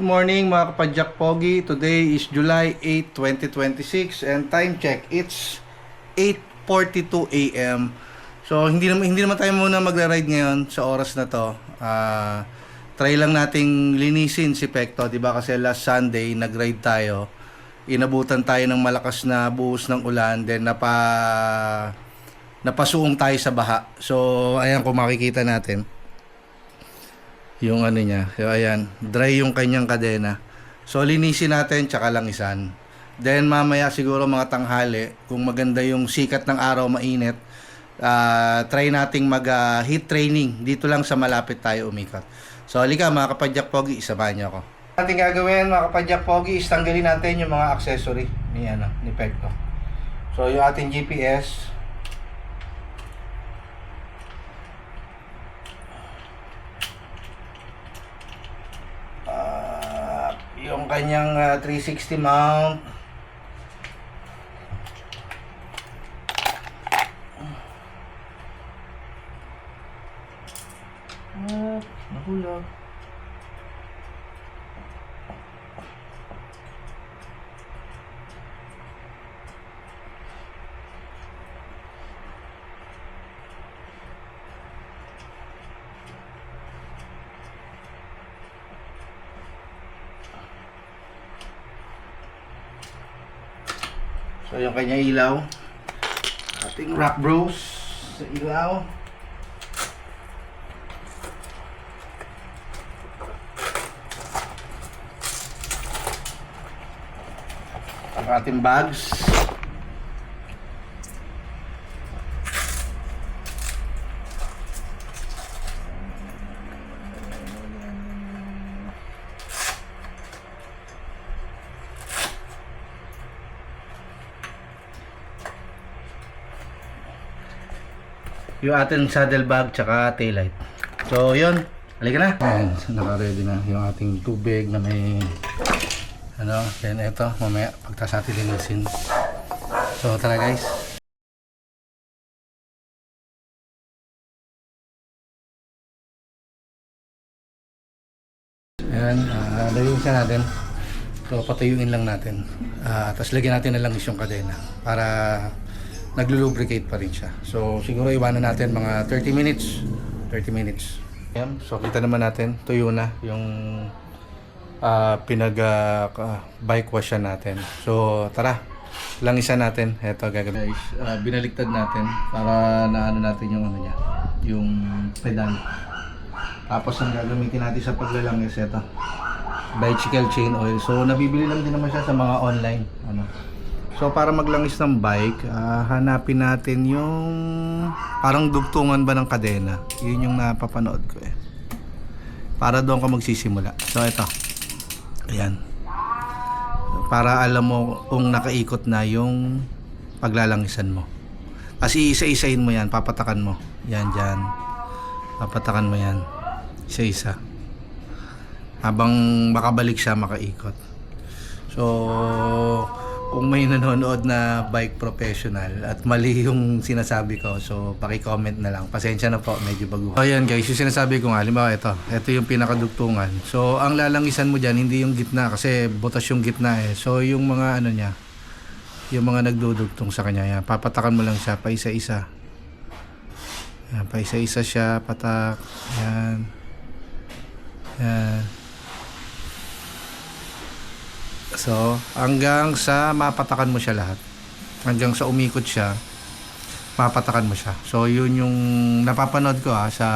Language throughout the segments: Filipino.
Good morning mga kapadyak Pogi. Today is July 8, 2026 and time check, it's 8:42 AM. So hindi naman tayo muna magra-ride ngayon sa oras na to. Try lang nating linisin si Pekto, 'di ba? Kasi last Sunday nag-ride tayo. Inabutan tayo ng malakas na buhos ng ulan, then napasuong tayo sa baha. So ayan, kung makikita natin yung ano niya. So ayan, dry yung kanyang kadena. So linisin natin tsaka langisan. Then mamaya siguro mga tanghali, kung maganda yung sikat ng araw, mainit, try nating mag heat training dito lang sa malapit tayo umikot. So halika mga kapadyak Pogi, isamahan niyo ako. Ating gagawin mga kapadyak Pogi is tanggalin natin yung mga accessory ni Pekto. So yung ating GPS, yung kanyang 360 mount, nahulog. So yung kanya ilaw, ating rock bros sa ilaw. Ang ating bags. Yung ating saddle bag tsaka taillight. So yun, halika na. Ayan, naka-ready na yung ating tubig na may ano, then ito mamaya pagtas natin linisin. So tara guys. Ayan, lagyan natin. So patayuin lang natin. Tapos lagyan natin na lang yung kadena para naglo-lubricate pa rin siya. So siguro iwanan natin mga 30 minutes. 30 minutes. Ayan, so kita naman natin, tuyo na yung bike wash natin. So tara, langisan natin. Ito gagawin. Guys, binaliktad natin para naano natin yung ano niya, yung pedal. Tapos ang gagamitin natin sa paglalangis, ito bicycle chain oil. So nabibili lang din naman siya sa mga online ano. So para maglangis ng bike, hanapin natin yung parang dugtungan ba ng kadena. Yun yung napapanood ko eh. Para doon ka magsisimula. So ito. Ayan. Para alam mo kung nakaikot na yung paglalangisan mo. Kasi isa-isahin mo yan, papatakan mo. Yan dyan. Papatakan mo yan. Isa-isa. Habang makabalik siya, makaikot. So kung may nanonood na bike professional at mali yung sinasabi ko, so paki-comment na lang. Pasensya na po, medyo bago. So ayan guys, yung sinasabi ko nga, halimbawa ito yung pinakadugtungan. So ang lalangisan mo dyan, hindi yung gitna kasi butas yung gitna eh. So yung mga ano niya, yung mga nagdudugtong sa kanya, yan, papatakan mo lang siya pa isa-isa. Yan, pa isa-isa siya, patak. Yan. Yan. So, hanggang sa mapatakan mo siya lahat. Hanggang sa umikot siya, mapatakan mo siya. So, yun yung napapanood ko sa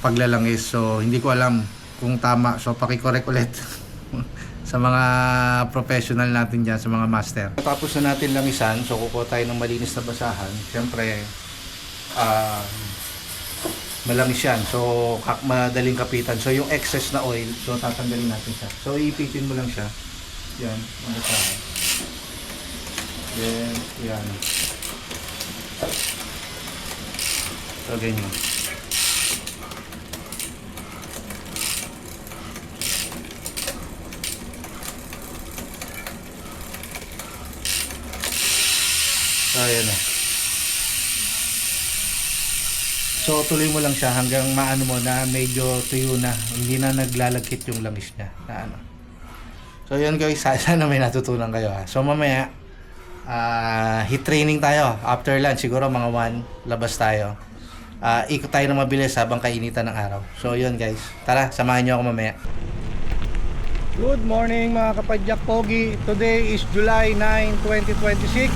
paglalangis. So, hindi ko alam kung tama. So, paki-correct ulit sa mga professional natin dyan, sa mga master. Tapos na natin langisan. So, kukuha tayo ng malinis na basahan. Siyempre, malangis yan. So, madaling kapitan. So, yung excess na oil, so tatanggalin natin siya. So, iipitin mo lang siya. Yan. Ano siya? Then, yan. So, ganyan. So, ayan na. So tuloy mo lang siya hanggang maano mo na medyo tuyo na, hindi na naglalagkit yung langis niya na ano. So yun guys, sana may natutunan kayo ha. So mamaya heat training tayo after lunch, siguro mga 1 labas tayo. Ikot tayo na mabilis habang kainitan ng araw. So yun guys, tara samahan niyo ako mamaya. Good morning mga kapadyak pogi. Today is July 9, 2026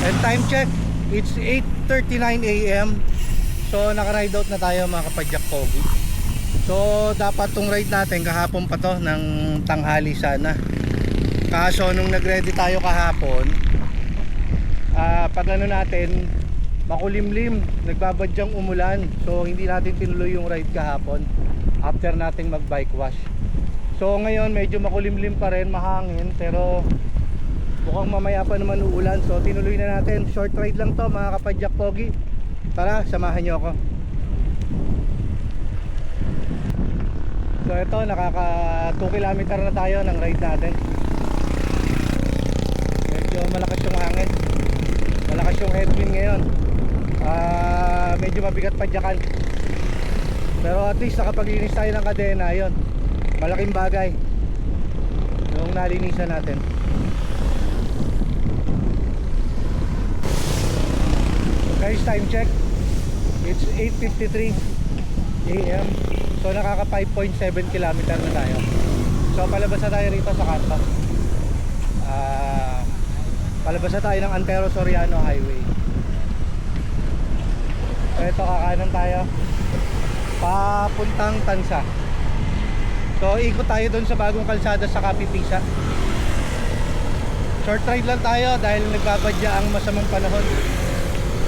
and time check, it's 8:39 AM. So naka-ride out na tayo mga kapadyak pogi. So dapat tong ride natin kahapon pa to ng tanghali sana. Kaso nung nag-ready tayo kahapon, pag ano natin makulimlim, nagbabadyang umulan. So hindi natin tinuloy yung ride kahapon after nating mag-bike wash. So ngayon medyo makulimlim pa rin, mahangin, pero mukhang mamaya pa naman uulan. So tinuloy na natin. Short ride lang to mga kapadyak pogi. Tara, samahan nyo ako. So ito, nakaka 2 kilometer na tayo ng ride natin. Medyo malakas yung hangin, malakas yung headwind ngayon. Medyo mabigat padyakan, pero at least nakapaglinis tayo ng kadena. Yun, malaking bagay yung nalinisan natin. Guys, time check, it's 8:53 AM. So nakaka 5.7 kilometer na tayo. So palabas na tayo rito sa kanto. Palabas na tayo ng Antero Soriano Highway. So ito, kakanan tayo papuntang Tansa. So ikot tayo doon sa bagong kalsada sa Kapipisa. Short ride lang tayo dahil nagbabadya ang masamang panahon.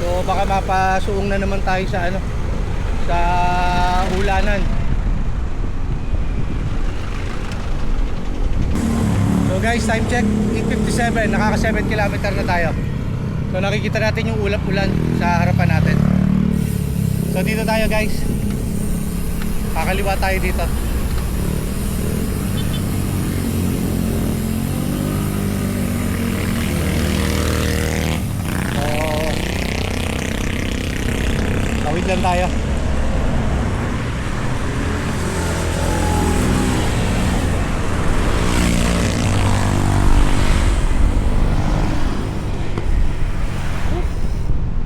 So baka mapasuong na naman tayo sa ano, sa ulanan. So guys, time check 8:57, nakaka 7 kilometer na tayo. So nakikita natin yung ulap-ulan sa harapan natin. So dito tayo guys, kakaliwa tayo dito. Tawid lang tayo.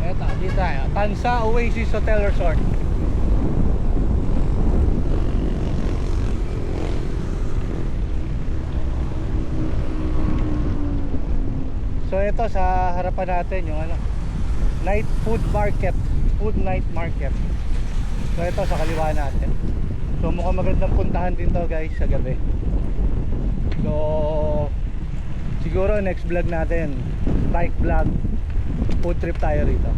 Eto, dito tayo. Tansa Oasis Hotel Resort. So ito sa harapan natin yung ano, night food market, food night market. So ito sa kaliwa natin. So mukhang magandang puntahan din to guys sa gabi. So siguro next vlog natin, bike vlog, food trip tayo rito.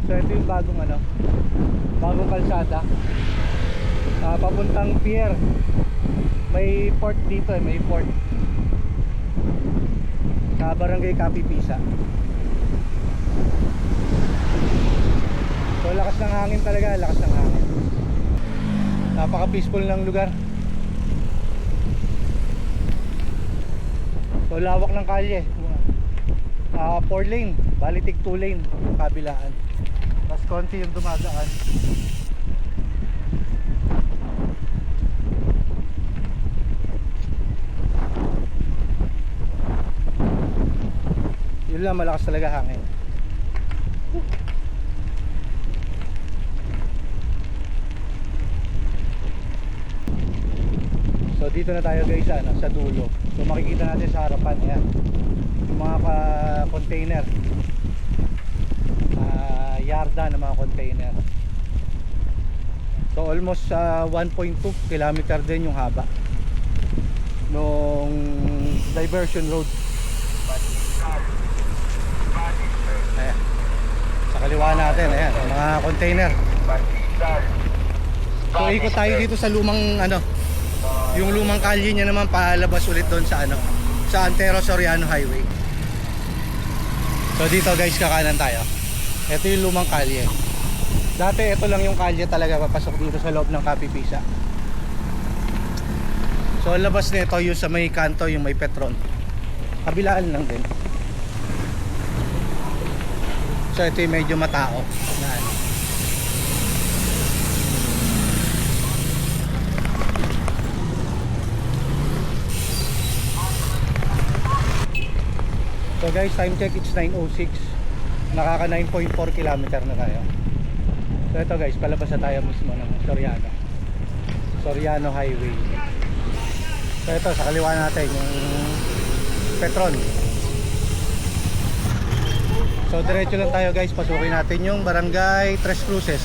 So ito yung bagong ano, bagong kalsada, papuntang pier. May port dito eh, may port sa barangay Kapipisa. So lakas ng hangin talaga, lakas ng hangin. Napaka peaceful ng lugar. So lawak ng kalye. 4 lane, balitig 2 lane kabilaan. Mas konti yung dumadaan. Yun lang, malakas talaga hangin. So dito na tayo guys sa dulo. So makikita natin sa harapan, ayan, yung mga container, yarda ng mga container. So almost 1.2 kilometer din yung haba nung diversion road. Ayan, sa kaliwa natin, ayan, mga container. So ikot tayo dito sa lumang ano, yung lumang kalye niya naman, palabas ulit doon sa ano, sa Antero Soriano Highway. So dito guys, kakanan tayo. Ito yung lumang kalye. Dati ito lang yung kalye talaga papasok dito sa loob ng Kapipisa. So labas nito yung sa may kanto, yung may Petron. Kabilaan lang din. So ito yung medyo matao. Yan. So guys, time check, it's 9:06. Nakaka 9.4 kilometer na tayo. So ito guys, palabas na tayo mismo ng Soriano Highway. So ito, sa kaliwa natin yung Petron. So diretso lang tayo guys, pasukin natin yung Barangay Tres Cruces.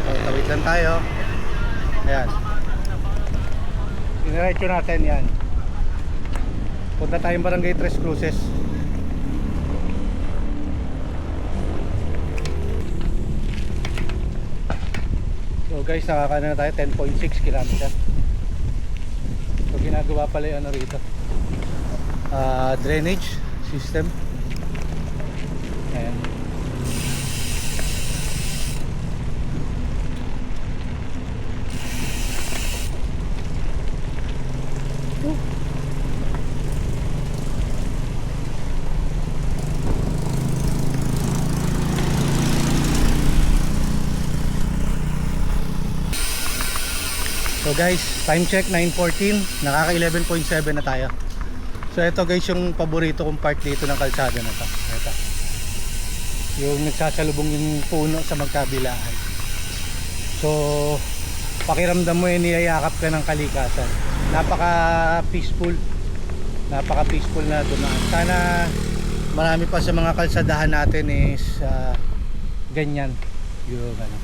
So tawid lang tayo. Ayan, diretso natin yan. Punta tayong Barangay Tres Cruces. So guys, nakakana na tayo 10.6 km. So ginagawa pala yung ano rito, drainage system. Ayan. So guys, time check 9:14, nakaka 11.7 na tayo. So ito guys yung paborito kong part dito ng kalsada na to. Ito, yung nagsasalubong yung puno sa magkabilaan. So pakiramdam mo yung niyayakap ka ng kalikasan. Napaka peaceful na dumaan. Sana marami pa sa mga kalsadahan natin is ganyan yung ano.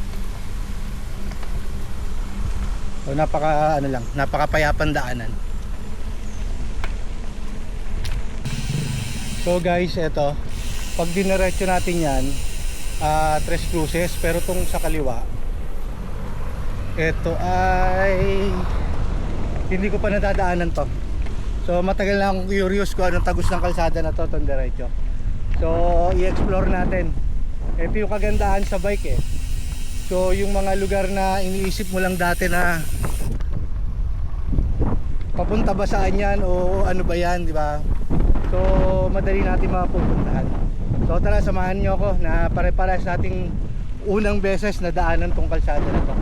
So napakapayapang daanan. So guys, eto, pag diniretso natin yan, Tres Cruces, pero tong sa kaliwa, eto ay hindi ko pa nadadaanan to. So matagal na akong curious kung anong tagos ng kalsada na to, tong diretso. So i-explore natin. Ito yung kagandahan sa bike eh. So yung mga lugar na iniisip mo lang dati na papunta ba saan yan o ano ba yan, di ba? So madali natin mapupuntahan. So tara, samahan nyo ako na pare-pares nating unang beses na daanan tong kalsada na to,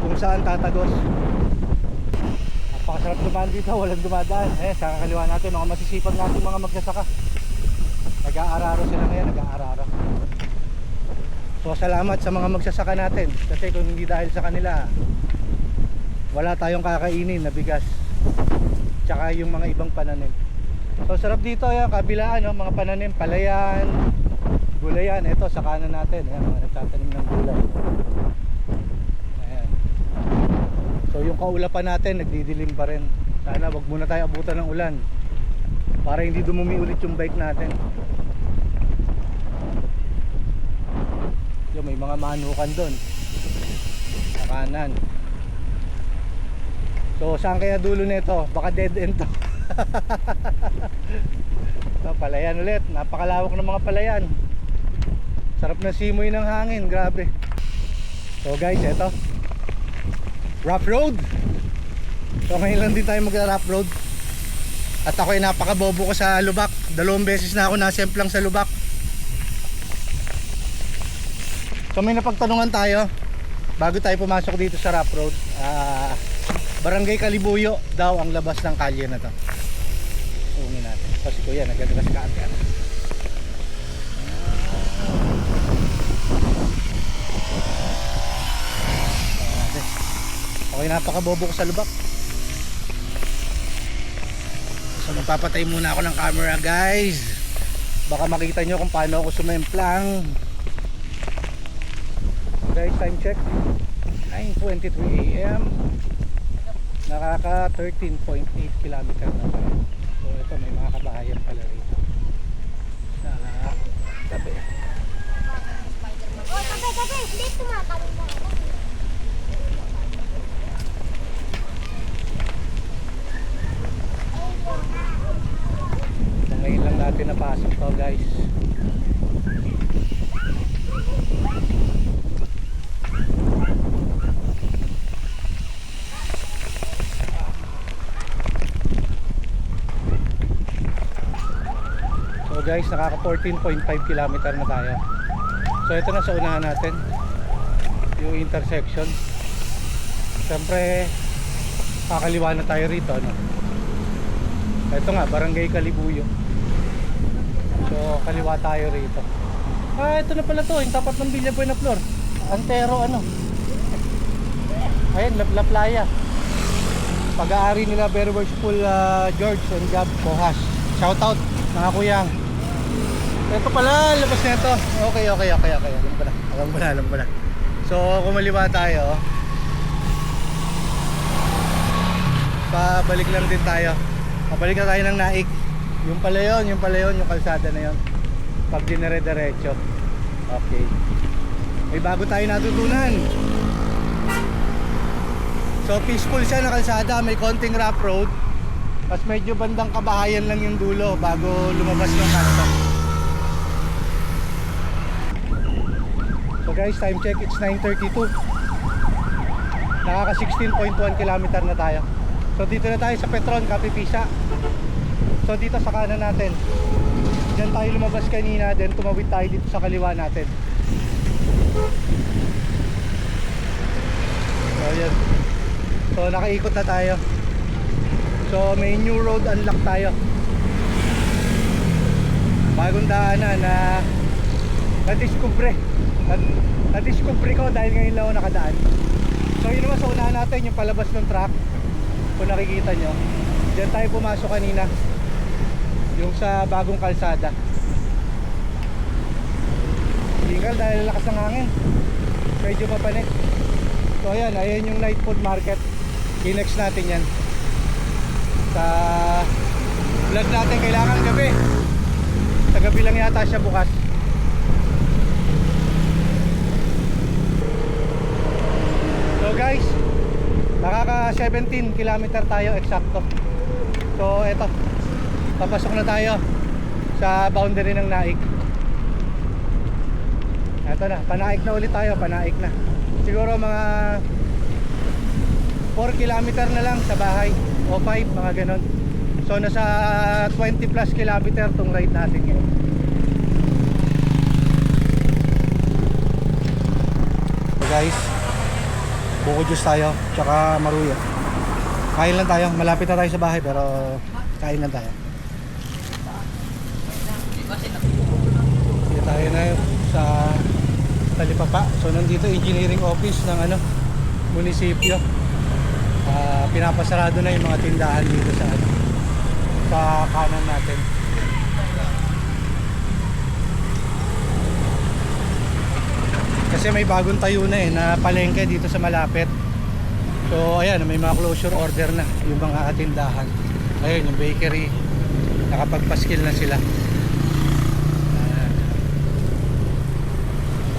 kung saan tatagos. Napakasarap dumaan dito, walang dumadaan. Sa kaliwa natin, mga masisipag natin mga magsasaka. Nag-aararo sila ngayon, nag-aararo. So salamat sa mga magsasaka natin, kasi kung hindi dahil sa kanila, wala tayong kakainin na bigas tsaka yung mga ibang pananim. So sarap dito yung kabilaan, no? Mga pananim, palayan, gulayan. Ito sa kanan natin, ayan, mga nagtatanim ng gulay. Ayan. So yung kaulapan natin nagdidilim pa rin. Sana wag muna tayo abutan ng ulan para hindi dumumi ulit yung bike natin. Yung may mga manukan doon sa kanan. So saan kaya dulo nito? Baka dead end to. So, palayan ulit, napakalawak ng mga palayan. Sarap na simoy ng hangin, grabe. So guys, eto, rough road. So ngayon lang din tayo mag-rough road. At ako ay napakabobo ko sa lubak. 2 beses na ako nasemplang sa lubak. So may napagtanungan tayo bago tayo pumasok dito sa rough road. Barangay Kalibuyo daw ang labas ng kalye na to. Uungin natin. Kasi kuya nagagagas ka agad. Okay, napakabobo ko sa lubak. So magpapatay muna ako ng camera guys. Baka makita nyo kung paano ako sumemplang. Guys, time check 9:23 AM. Nakaka 13.8 km na tayo. So ito, may mga kabahayan pala rito sa tabi. Oh, tabi, hindi tumatalong mo. So ngayon lang natin napasok to guys. guys, nakaka 14.5 kilometer na tayo. So ito na sa unahan natin, yung intersection. Siyempre kakaliwa na tayo rito, no? Ito nga, Barangay Kalibuyo. So kaliwa tayo rito. Ito na pala to, yung tapat ng Villa Buena Flor, Antero ano. Ayan, La Playa. Pag-aari nila Very Worshipful George and Gab Bohas. Shout out mga kuyang. Ito pala, labas na ito. Okay. Alam ko na. So kumaliwa tayo. Pabalik lang din tayo. Pabalik na tayo ng Naik. Yung pala yun, yung kalsada na yun. Pag dinere-derecho. Okay. May bago tayo natutunan. So peaceful siya na kalsada, may konting rough road. Tapos medyo bandang kabahayan lang yung dulo bago lumabas ng kanto. So guys, time check, it's 9:32. Nakaka 16.1 kilometer na tayo. So dito na tayo sa Petron, Kapipisa. So dito sa kanan natin. Diyan tayo lumabas kanina, then tumawid tayo dito sa kaliwa natin. So yan. So nakaikot na tayo. So may new road unlock tayo. Bagong daanan na na-discover ko dahil ngayon lang ako nakadaan. So yun naman sa unahan natin, yung palabas ng truck. Kung nakikita nyo, diyan tayo pumasok kanina, yung sa bagong kalsada. Tinggal dahil lakas ng hangin, medyo mapanik. So ayan yung Night Food Market. I-next natin yan sa vlog natin. Kailangan gabi, sa gabi lang yata siya bukas. So guys, nakaka 17 kilometer tayo eksakto. So eto, papasok na tayo sa boundary ng Naik. Eto na, Panaik na ulit tayo, Panaik na. Siguro mga 4 kilometer na lang sa bahay o 5, mga ganon. So nasa 20 plus kilometer tong ride natin ngayon. So guys, buko juice tayo, tsaka maruya. Kain lang tayo, malapit na tayo sa bahay pero kain lang tayo. Dito tayo na sa Talipapa. So nandito engineering office ng munisipyo. Pinapasarado na yung mga tindahan dito sa kanan natin. Kasi may bagong tayo na na palengke dito sa malapit. So ayan, may mga closure order na yung mga tindahan. Ayun, yung bakery, nakapagpaskil na sila.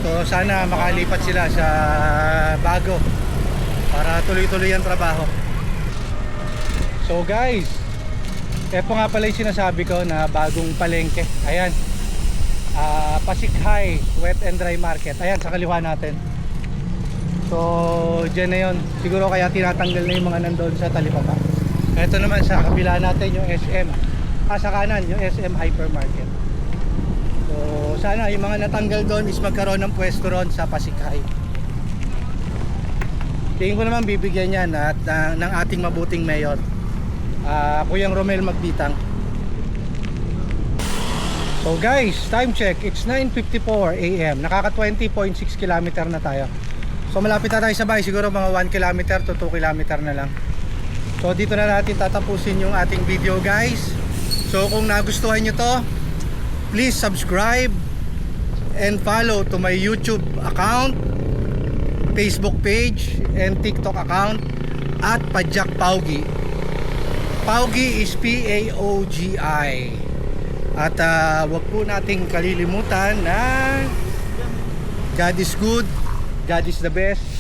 So sana makalipat sila sa bago para tuloy-tuloy ang trabaho. So guys, eto nga pala yung sinasabi ko na bagong palengke. Ayan, Pasikhay Wet and Dry Market. Ayan, sa kaliwa natin. So dyan na yun. Siguro kaya tinatanggal na yung mga nandoon sa Talipapa. Ito naman sa kabila natin yung SM. Sa kanan yung SM Hypermarket. So sana yung mga natanggal doon is magkaroon ng pwesto ron sa Pasikhay. Tingin ko naman bibigyan yan at ng ating mabuting mayor, Kuyang Romel Magbitang. So guys, time check, it's 9:54 AM. Nakaka 20.6 kilometer na tayo. So malapit na tayo sa bahay, siguro mga 1 kilometer to 2 kilometer na lang. So dito na natin tatapusin yung ating video guys. So kung nagustuhan nyo to, please subscribe and follow to my YouTube account, Facebook page and TikTok account at Padjak Paugi. Paugi is P-A-O-G-I. At wag po nating kalilimutan na God is good, God is the best,